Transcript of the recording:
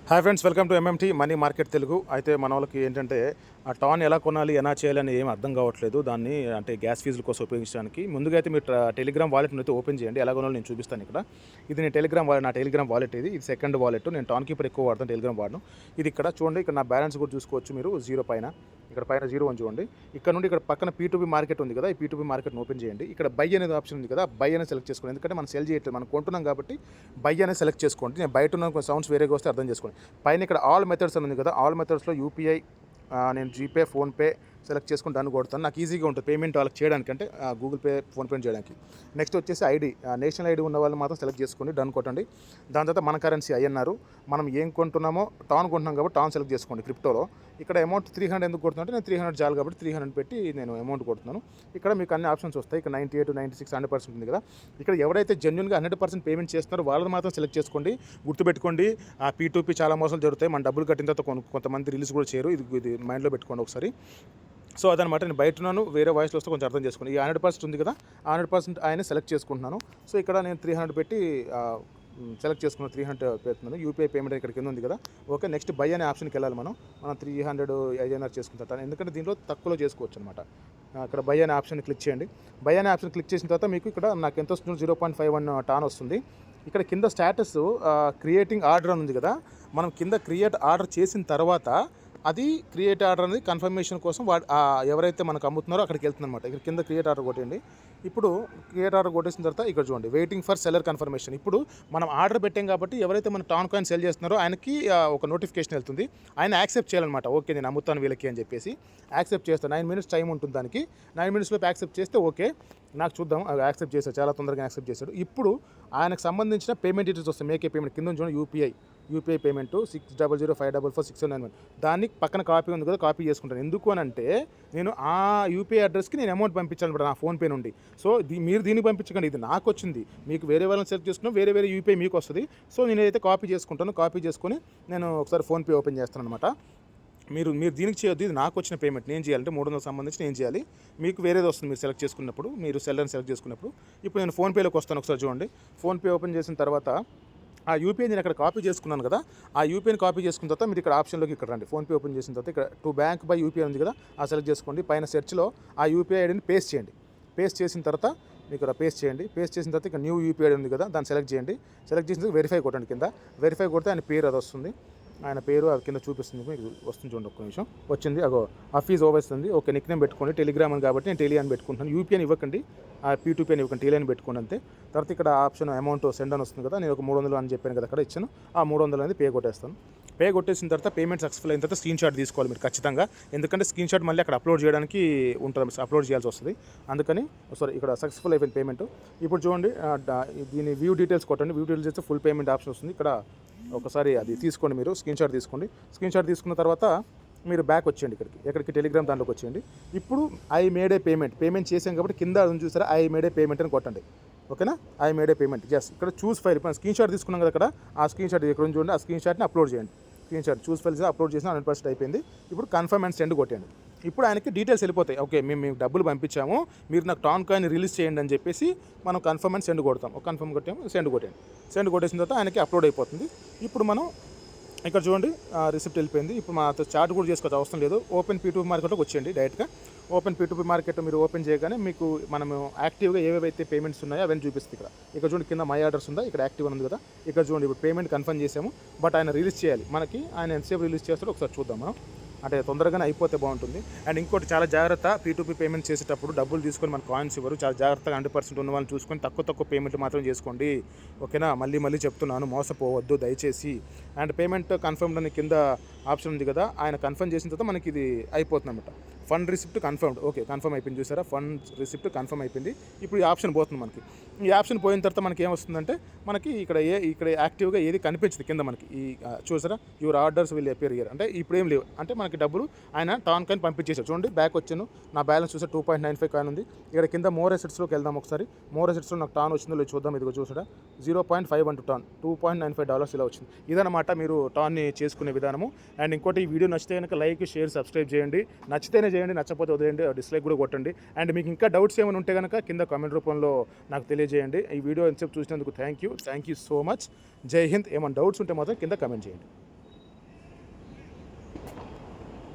Hi friends, welcome to MMT money market Telugu. అయితే మన వాళ్ళకి ఏంటంటే ఆ టాన్ ఎలా కొనాలి, ఎలా చేయాలని ఏం అర్థం కావట్లేదు. దాన్ని అంటే గ్యాస్ ఫీజుల కోసం ఉపయోగించడానికి ముందుగా అయితే మీరు టెలిగ్రామ్ వాలెట్ని అయితే ఓపెన్ చేయండి. ఎలా కొనాలో నేను చూపిస్తాను ఇక్కడ. ఇది నేను టెలిగ్రామ్ వాలెట్, నా టెలిగ్రామ్ వాలెట్ ఇది సెకండ్ వాలెట్. నేను టాన్ కీపర్ ఎక్కువ వాడతాను, టెలిగ్రామ్ వాడను. ఇది ఇక్కడ చూడండి, ఇక్కడ నా బ్యాలెన్స్ కూడా చూసుకోవచ్చు మీరు. జీరో పైన, ఇక్కడ పైన జీరో అని చూడండి. ఇక్కడ నుండి ఇక్కడ పక్కన P2P మార్కెట్ ఉంది కదా, ఈ P2P మార్కెట్ని ఓపెన్ చేయండి. ఇక్కడ బై అనేది ఆప్షన్ ఉంది కదా, బై అనేది సెలెక్ట్ చేసుకోండి. ఎందుకంటే మనం సెల్ చేయట్లేదు, మనం కొంటున్నాం కాబట్టి బై అనేది సెలెక్ట్ చేసుకోండి. నేను బయట ఉన్న కొన్ని సౌండ్స్ వేరేగా వస్తే అర్థం చేసుకోండి. పైన ఇక్కడ ఆల్ మెథడ్స్ అని ఉంది కదా, ఆల్ మెథడ్స్లో యూపీఐ, నేను జీపే, ఫోన్పే సెలెక్ట్ చేసుకుని దాన్ని కొడతాను. నాకు ఈజీగా ఉంటుంది పేమెంట్ వాళ్ళకి చేయడానికి, అంటే గూగుల్ పే, ఫోన్పే చేయడానికి. నెక్స్ట్ వచ్చేసి ఐడి, నేషనల్ ఐడి ఉన్న వాళ్ళు మాత్రం సెలెక్ట్ చేసుకొని డన్ కొట్టండి. దాని తర్వాత మన కరెన్సీ ఐఎన్ఆర్, మనం ఏం కొంటున్నామో టాన్ కొంటున్నాం కాబట్టి టాన్ సెలెక్ట్ చేసుకోండి. క్రిప్టోలో ఇక్కడ అమౌంట్ 300 ఎందుకు కొడుతుంటే నేను 300 చాలు కాబట్టి 300 పెట్టి నేను అమౌంట్ కొడుతున్నాను. ఇక్కడ మీకు అన్ని ఆప్షన్స్ వస్తాయి. ఇక్కడ 98, 96, 100% ఉంది కదా. ఇక్కడ ఎవరైతే జెన్యున్గా 100% పేమెంట్ చేస్తున్నారో వాళ్ళని మాత్రం సెలెక్ట్ చేసుకోండి. గుర్తుపెట్టుకోండి, ఆ P2P చాలా మోసాలు జరుగుతాయి. మన డబ్బులు కట్టిన తర్వాత కొంతమంది రిలీజ్ కూడా చేయరు. ఇది మైండ్లో పెట్టుకోండి ఒకసారి. సో అదనమాట, నేను బయట ఉన్నాను, వేరే వాయిస్లో వస్తే కొంచెం అర్థం చేసుకోండి. ఈ 100% ఉంది కదా, ఆ 100% ఆయన సెలెక్ట్ చేసుకుంటున్నాను. సో ఇక్కడ నేను 300 పెట్టి సెలెక్ట్ చేసుకున్నాను. 300 పెడుతున్నాను. యూపీఐ పేమెంట్ ఇక్కడ కింద ఉంది కదా. ఓకే, నెక్స్ట్ బై అనే ఆప్షన్కి వెళ్ళాలి. మనం 300 ఐఎన్ఆర్ చేసుకుంటాను, ఎందుకంటే దీంట్లో తక్కువలో చేసుకోవచ్చు అనమాట. ఇక్కడ బై అనే ఆప్షన్ క్లిక్ చేయండి. బై అనే ఆప్షన్ క్లిక్ చేసిన తర్వాత మీకు ఇక్కడ నాకు ఎంత వస్తుంది, 0.51 టాన్ వస్తుంది. ఇక్కడ కింద స్టేటస్ క్రియేటింగ్ ఆర్డర్ అని ఉంది కదా, మనం కింద క్రియేట్ ఆర్డర్ చేసిన తర్వాత అది క్రియేట్ ఆర్డర్ అనేది కన్ఫర్మేషన్ కోసం ఎవరైతే మనకు అమ్ముతున్నారో అక్కడికి వెళ్తుంది అనమాట. ఇక్కడ కింద క్రియేట్ ఆర్డర్ కొట్టండి. ఇప్పుడు క్రియేట్ ఆర్డర్ కొట్టేసిన తర్వాత ఇక్కడ చూడండి, వెయిటింగ్ ఫర్ సెల్లర్ కన్ఫర్మేషన్. ఇప్పుడు మనం ఆర్డర్ పెట్టాం కాబట్టి ఎవరైతే మన టాన్ కాయిన్ సెల్ చేస్తున్నారో ఆయనకి ఒక నోటిఫికేషన్ వెళ్తుంది. ఆయన యాక్సెప్ట్ చేయాలన్నమాట. ఓకే, నేను అమ్ముతాను వీళ్ళకి అని చెప్పేసి యాక్సెప్ట్ చేస్తాను. 9 minutes టైం ఉంటుంది దానికి. 9 minutes లోపు యాక్సెప్ట్ చేస్తే ఓకే, నాకు చూద్దాం. యాక్సెప్ట్ చేశాడు, చాలా తొందరగా యాక్సెప్ట్ చేశాడు. ఇప్పుడు ఆయనకు సంబంధించిన పేమెంట్ డీటెయిల్స్ వస్తాయి. మేకే పేమెంట్ కింద చూడండి, యూపీఐ పేమెంట్ 6005446791. దాన్ని పక్కన కాపీ ఉంది కదా, కాపీ చేసుకుంటాను. ఎందుకు అని అంటే నేను ఆ యూపీఐ అడ్రస్కి నేను అమౌంట్ పంపించాలి నా ఫోన్పే నుండి. సో మీరు దీనికి పంపించకండి, ఇది నాకు వచ్చింది. మీకు వేరే వాళ్ళని సెలెక్ట్ చేసుకున్నా వేరే యూపీఐ మీకు వస్తుంది. సో నేనైతే కాపీ చేసుకుంటాను. కాపీ చేసుకొని నేను ఒకసారి ఫోన్పే ఓపెన్ చేస్తాను అనమాట. మీరు దీనికి చేయొద్దు, ఇది నాకు వచ్చిన పేమెంట్ నేను చేయాలంటే 300 సంబంధించి నేను చేయాలి. మీకు వేరేది వస్తుంది మీరు సెలెక్ట్ చేసుకున్నప్పుడు, మీరు సెల్లర్ని సెలెక్ట్ చేసుకున్నప్పుడు. ఇప్పుడు నేను ఫోన్పేలోకి వస్తాను, ఒకసారి చూడండి. ఫోన్పే ఓపెన్ చేసిన తర్వాత ఆ యూపీఐ నేను అక్కడ కాపీ చేసుకున్నాను కదా, ఆ యూపీఐని కాపీ చేసుకున్న తర్వాత మీరు ఇక్కడ ఆప్షన్లోకి ఇక్కడ రండి. ఫోన్పే ఓపెన్ చేసిన తర్వాత ఇక్కడ టు బ్యాంక్ బై యూపీఐ ఉంది కదా, ఆ సెలెక్ట్ చేసుకోండి. పైన సెర్చ్లో ఆ యూపీఐ ఐడిని పేస్ట్ చేయండి. పేస్ట్ చేసిన తర్వాత ఇక్కడ పేస్ట్ చేయండి. పేస్ట్ చేసిన తర్వాత ఇక్కడ న్యూ యూపీఐ ఐడి ఉంది కదా, దాన్ని సెలెక్ట్ చేయండి. సెలెక్ట్ చేసిన తర్వాత వెరిఫై కొట్టండి. కింద వెరిఫై కొడితే ఆయన పేరు అది వస్తుంది. ఆయన పేరు అది కింద చూపిస్తుంది, మీకు వస్తుంది చూడండి. ఒక్క నిమిషం వచ్చింది, అగో హఫీజ్ ఓవైస్తుంది. ఓకే, నిక్ నేమ్ పెట్టుకోండి. టెలిగ్రామ్ అని కాబట్టి నేను టెలి అని పెట్టుకుంటాను. యూపీఐ అని ఇవ్వకండి, ఆ P2P అని ఇవ్వకండి, టెలి అని పెట్టుకోండి అంతే. తర్వాత ఇక్కడ ఆప్షన్ అమౌంట్ సెండ్ అని వస్తుంది కదా, నేను ఒక 300 అని చెప్పాను కదా, అక్కడ ఇచ్చాను. ఆ 300 అనేది పే కొట్టేస్తాను. పే కొట్టేసిన తర్వాత పేమెంట్ సక్సెస్ఫుల్ అయిన తర్వాత స్క్రీన్ షాట్ తీసుకోవాలి మీరు ఖచ్చితంగా. ఎందుకంటే స్క్రీన్ షాట్ మళ్ళీ అక్కడ అప్లోడ్ చేయడానికి ఉంటుంది, అప్లోడ్ చేయాల్సి వస్తుంది. అందుకని సారీ, ఇక్కడ సక్సెస్ఫుల్ అయిపోయింది పేమెంట్. ఇప్పుడు చూడండి, దీని వ్యూ డీటెయిల్స్ కొట్టండి. వ్యూ డీటెయిల్స్ చేస్తే ఫుల్ పేమెంట్ ఆప్షన్ వస్తుంది. ఇక్కడ ఒకసారి అది తీసుకోండి, మీరు స్క్రీన్ షాట్ తీసుకోండి. స్క్రీన్ షాట్ తీసుకున్న తర్వాత మీరు బ్యాక్ వచ్చేయండి, ఎక్కడికి టెలిగ్రామ్ దాంట్లోకి వచ్చేయండి. ఇప్పుడు ఐ మేడ్ ఏ పేమెంట్ చేసాం కాబట్టి కింద చూసారా, ఐ మేడ్ ఏ పేమెంట్ అని కొట్టండి. ఓకేనా, I made A payment. Just ఇక్కడ చూస్ ఫైల్, స్క్రీన్ షాట్ తీసుకున్నాం కదా, అక్కడ ఆ స్క్రీన్ షాట్ ఇక్కడ చూడండి, ఆ స్క్రీన్ షాట్ని అప్లోడ్ చేయండి. స్క్రీన్ షాట్ చూస్ ఫైల్స్ అప్లోడ్ చేసిన 100% అయిపోయింది. ఇప్పుడు కన్ఫర్మ్ అండ్ సెండ్ కొట్టండి. ఇప్పుడు ఆయనకి డీటెయిల్స్ వెళ్ళిపోతాయి. ఓకే, మేము డబ్బులు పంపించాము, మీరు నాకు టాన్ కాయిన్ రిలీజ్ చేయండి అని చెప్పేసి మనం కన్ఫర్మ్ అండ్ సెండ్ కొడతాం. కన్ఫర్మ్ కొట్టాము, సెండ్ కొట్టండి. సెండ్ కొట్టేసిన తర్వాత ఆయనకి అప్లోడ్ అయిపోతుంది. ఇప్పుడు మనం ఇక్కడ చూడండి, రిసిప్ట్ వెళ్ళిపోయింది. ఇప్పుడు మా చార్ట్ కూడా చేసుకోవచ్చు, అవసరం లేదు. ఓపెన్ P2P మార్కెట్లోకి వచ్చేయండి డైరెక్ట్గా. ఓపెన్ P2P మార్కెట్ మీరు ఓపెన్ చేయగానే మీకు మనము యాక్టివ్గా ఏవేవైతే పేమెంట్స్ ఉన్నాయో అవన్నీ చూపిస్తుంది. ఇక్కడ చూడండి, కింద మై ఆర్డర్స్ ఉందా, ఇక్కడ యాక్టివ్ ఉంది కదా. ఇక్కడ చూడండి, ఇప్పుడు పేమెంట్ కన్ఫర్మ్ చేసాము, బట్ ఆయన రిలీజ్ చేయాలి. మనకి ఆయన ఎంతసేపు రిలీజ్ చేస్తాడో ఒకసారి చూద్దాం మనం, అంటే తొందరగానే అయిపోతే బాగుంటుంది. అండ్ ఇంకోటి చాలా జాగ్రత్త, P2P పేమెంట్ చేసేటప్పుడు డబ్బులు తీసుకొని మన కాయిన్స్ ఇవ్వరు. చాలా జాగ్రత్తగా 100% ఉన్న వాళ్ళని చూసుకొని తక్కువ పేమెంట్ మాత్రం చేసుకోండి. ఓకేనా, మళ్ళీ చెప్తున్నాను, మోసపోవద్దు దయచేసి. అండ్ పేమెంట్ కన్ఫర్మ్డ్ అని కింద ఆప్షన్ ఉంది కదా, ఆయన కన్ఫర్మ్ చేసిన తర్వాత మనకి ఇది అయిపోతుంది అనమాట. Fund receipt confirmed. Okay, confirm అయిపోయింది, చూసారా, ఫండ్ రిసిప్ట్ కన్ఫర్మ్ అయిపోయింది. ఇప్పుడు ఈ ఆప్షన్ పోతుంది మనకి. ఈ ఆప్షన్ పోయిన తర్వాత మనకి ఏమొస్తుందంటే, మనకి ఇక్కడ యాక్టివ్గా ఏది కనిపించదు కింద మనకి. ఈ చూసారా, your orders will appear here, అంటే ఇప్పుడు ఏం లేవు, అంటే మనకి డబ్బులు ఆయన టాన్ కాయిన్ పంపించేసారు. చూడండి, బ్యాక్ వచ్చాను, నా బ్యాలెన్స్ చూసా 2.95 కాయిన్ ఉంది. ఇక్కడ కింద మోర్ అసెట్స్లోకి వెళ్దాం ఒకసారి. మోర్ అసెట్స్లో నాకు టాన్ వచ్చిందో లేదు చూద్దాం. ఇదిగో చూసారా, 0.51 టాన్, $2.95 ఇలా వచ్చింది. ఇదనమాట మీరు టాన్ని చేసుకునే విధానము. అండ్ ఇంకోటి, ఈ వీడియో నచ్చితే కనుక లైక్, షేర్, సబ్స్క్రైబ్ చేయండి. నచ్చితేనే చేయండి, నచ్చకపోతే వదిలేయండి, డిస్లైక్ కూడా కొట్టండి. అండ్ మీకు ఇంకా డౌట్స్ ఏమైనా ఉంటే కనుక కింద కామెంట్ రూపంలో నాకు తెలియజేయండి. ఈ వీడియో ఎంతసేపు చూసినందుకు థ్యాంక్ యూ సో మచ్. జై హింద్. ఏమైనా డౌట్స్ ఉంటే మాత్రం కింద కామెంట్ చేయండి.